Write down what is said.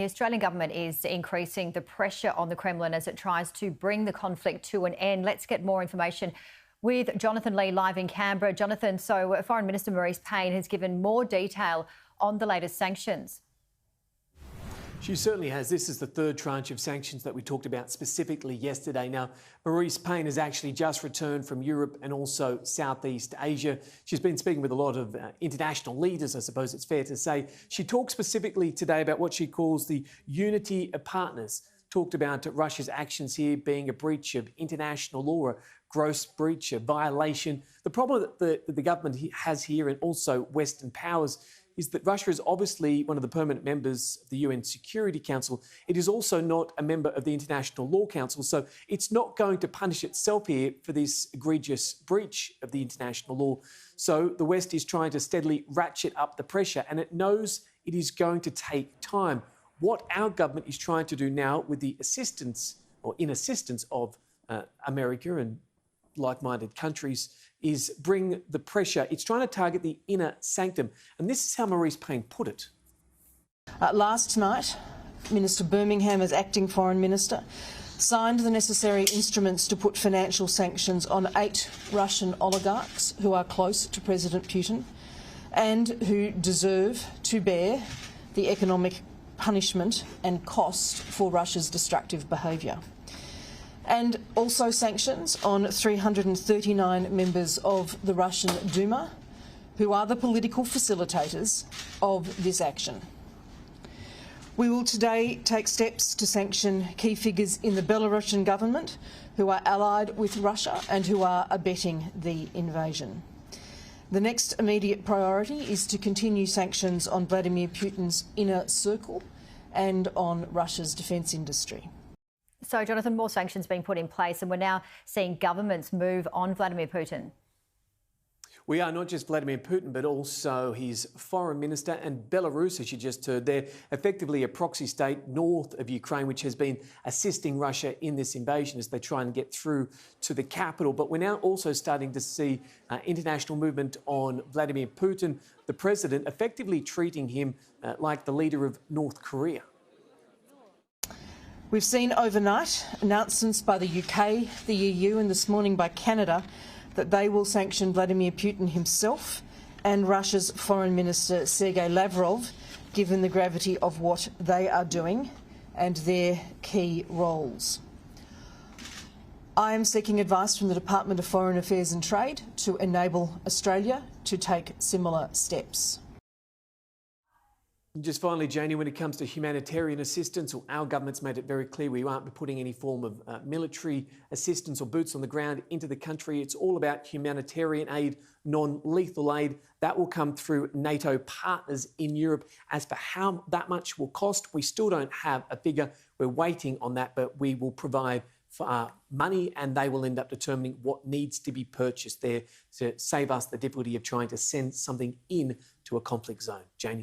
The Australian government is increasing the pressure on the Kremlin as it tries to bring the conflict to an end. Let's get more information with Jonathan Lee live in Canberra. Jonathan, so Foreign Minister Marise Payne has given more detail on the latest sanctions. She certainly has. This is the third tranche of sanctions that we talked about specifically yesterday. Now, Marise Payne has actually just returned from Europe and also Southeast Asia. She's been speaking with a lot of international leaders, I suppose it's fair to say. She talked specifically today about what she calls the unity of partners. Talked about Russia's actions here being a breach of international law, a gross breach, a violation. The problem that the government has here, and also Western powers, is that Russia is obviously one of the permanent members of the UN Security Council. It is also not a member of the International Law Council, so it's not going to punish itself here for this egregious breach of the international law. So the West is trying to steadily ratchet up the pressure, and it knows it is going to take time. What our government is trying to do now, with the assistance or in assistance of America and like-minded countries, is bring the pressure. It's trying to target the inner sanctum. And this is how Marise Payne put it. Last night, Minister Birmingham, as acting foreign minister, signed the necessary instruments to put financial sanctions on 8 Russian oligarchs who are close to President Putin and who deserve to bear the economic punishment and cost for Russia's destructive behaviour. And also sanctions on 339 members of the Russian Duma, who are the political facilitators of this action. We will today take steps to sanction key figures in the Belarusian government who are allied with Russia and who are abetting the invasion. The next immediate priority is to continue sanctions on Vladimir Putin's inner circle and on Russia's defence industry. So, Jonathan, more sanctions being put in place, and we're now seeing governments move on Vladimir Putin. We are, not just Vladimir Putin, but also his foreign minister, and Belarus, as you just heard there, effectively a proxy state north of Ukraine, which has been assisting Russia in this invasion as they try and get through to the capital. But we're now also starting to see international movement on Vladimir Putin, the president, effectively treating him like the leader of North Korea. We've seen overnight announcements by the UK, the EU and this morning by Canada that they will sanction Vladimir Putin himself and Russia's Foreign Minister Sergei Lavrov, given the gravity of what they are doing and their key roles. I am seeking advice from the Department of Foreign Affairs and Trade to enable Australia to take similar steps. Just finally, Janie, when it comes to humanitarian assistance, our government's made it very clear we won't be putting any form of military assistance or boots on the ground into the country. It's all about humanitarian aid, non-lethal aid. That will come through NATO partners in Europe. As for how that much will cost, we still don't have a figure. We're waiting on that, but we will provide money, and they will end up determining what needs to be purchased there to save us the difficulty of trying to send something in to a conflict zone. Janie.